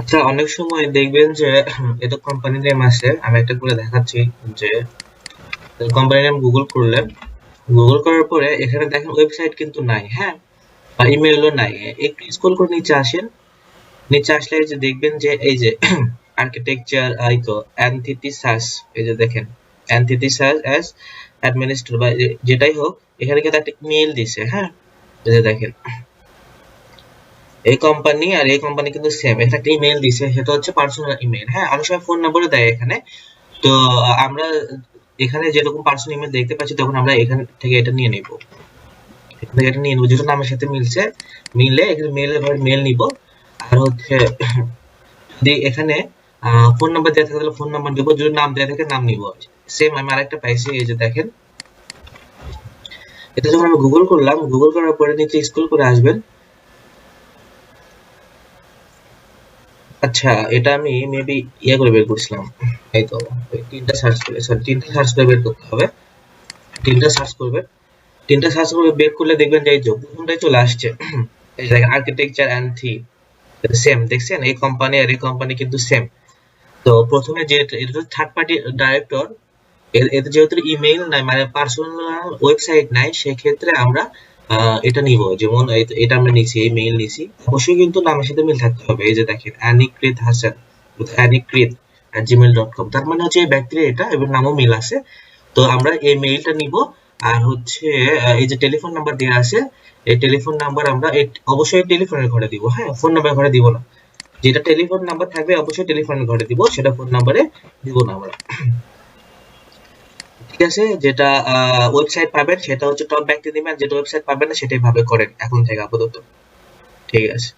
আচ্ছা, অনেক সময় দেখবেন যে এটা কোম্পানি নেম আছে, আমি একটা করে দেখাচ্ছি যে কোম্পানি নেম গুগল করলেন, গুগল করার পরে এখানে দেখেন ওয়েবসাইট কিন্তু নাই, হ্যাঁ, বা ইমেলও নাই। একটু স্ক্রল করে নিচে আসেন, নিচে আসলে এই যে দেখবেন যে এই যে আর্কিটেকচার এই তো অ্যান্থিটিসাস, এই যে দেখেন অ্যান্থিটিসাস অ্যাজ অ্যাডমিনিস্ট্রেটর বা যেটাই হোক, এখানে কিন্তু একটা ইমেল দিছে, হ্যাঁ, এই যে দেখেন এই কোম্পানি আর এই কোম্পানি কিন্তু সেম, এখানে একটা ইমেল দিছে, সেটা হচ্ছে পার্সোনাল ইমেল, হ্যাঁ, অনেক সময় ফোন নাম্বারও দেয় এখানে। তো আমরা এখানে যেরকম পার্সোনাল ইমেল দেখতে পাচ্ছি, তখন আমরা এখান থেকে এটা নিয়ে নিব, এখান থেকে এটা নিয়ে নিব যেটা নামের সাথে মিলছে, মিললে এখানে মেলের ঘরে মেল নিব। আর হচ্ছে যদি এখানে ফোন নাম্বার দেওয়া থাকে তাহলে ফোন নাম্বার দিব, যদি নাম দেওয়া থাকে নাম নিব। সেম আমি আরেকটা পাইছি, এই যে দেখেন, এটা যখন আমি গুগল করলাম, গুগল করার পরে নিচে স্ক্রল করে আসবেন। আচ্ছা, এটা আমি মেবি ইয়ে করে বের করছিলাম, এই তো তিনটা সার্চ করে, সরি তিনটা সার্চ করে বের করতে হবে, তিনটা সার্চ করবে, তিনটা সার্চ করে বের করলে দেখবেন যে এই যে প্রথমটাই চলে আসছে, এই যে দেখেন আর্কিটেকচার অ্যান্ড থি, সেম দেখছেন, এই কোম্পানি আর এই কোম্পানি কিন্তু সেম। তো প্রথমে যে এটা থার্ড পার্টি ডাইরেক্টর, এতে যেহেতু ইমেইল নাই মানে পার্সোনাল ওয়েবসাইট নাই, সেক্ষেত্রে আমরা এটা নিব, যেমন এটা আমরা নিছি, এই মেইল নিছি, অবশ্যই কিন্তু নামের সাথে মিল থাকতে হবে। এই যে দেখেন অ্যানিকৃত হাসান, অ্যানিকৃত@gmail.com, তার মানে হচ্ছে এই ব্যক্তির এটা এবং নামও মিল আছে। তো আমরা এই মেইলটা নিব। আর হচ্ছে এই যে টেলিফোন নাম্বার দেওয়া আছে, এই টেলিফোন নাম্বার আমরা অবশ্যই টেলিফোনের ঘরে দিব, হ্যাঁ, ফোন নাম্বার ঘরে দিব না। যেটা টেলিফোন নাম্বার থাকবে অবশ্যই টেলিফোনের ঘরে দিব, সেটা ফোন নাম্বারে দিব না আমরা। ঠিক আছে, যেটা ওয়েবসাইট পাবেন সেটা হচ্ছে টপ ব্যক্তি দিবেন, যেটা ওয়েবসাইট পাবেন না সেটাই ভাবে করেন এখন থেকে আপাতত। ঠিক আছে।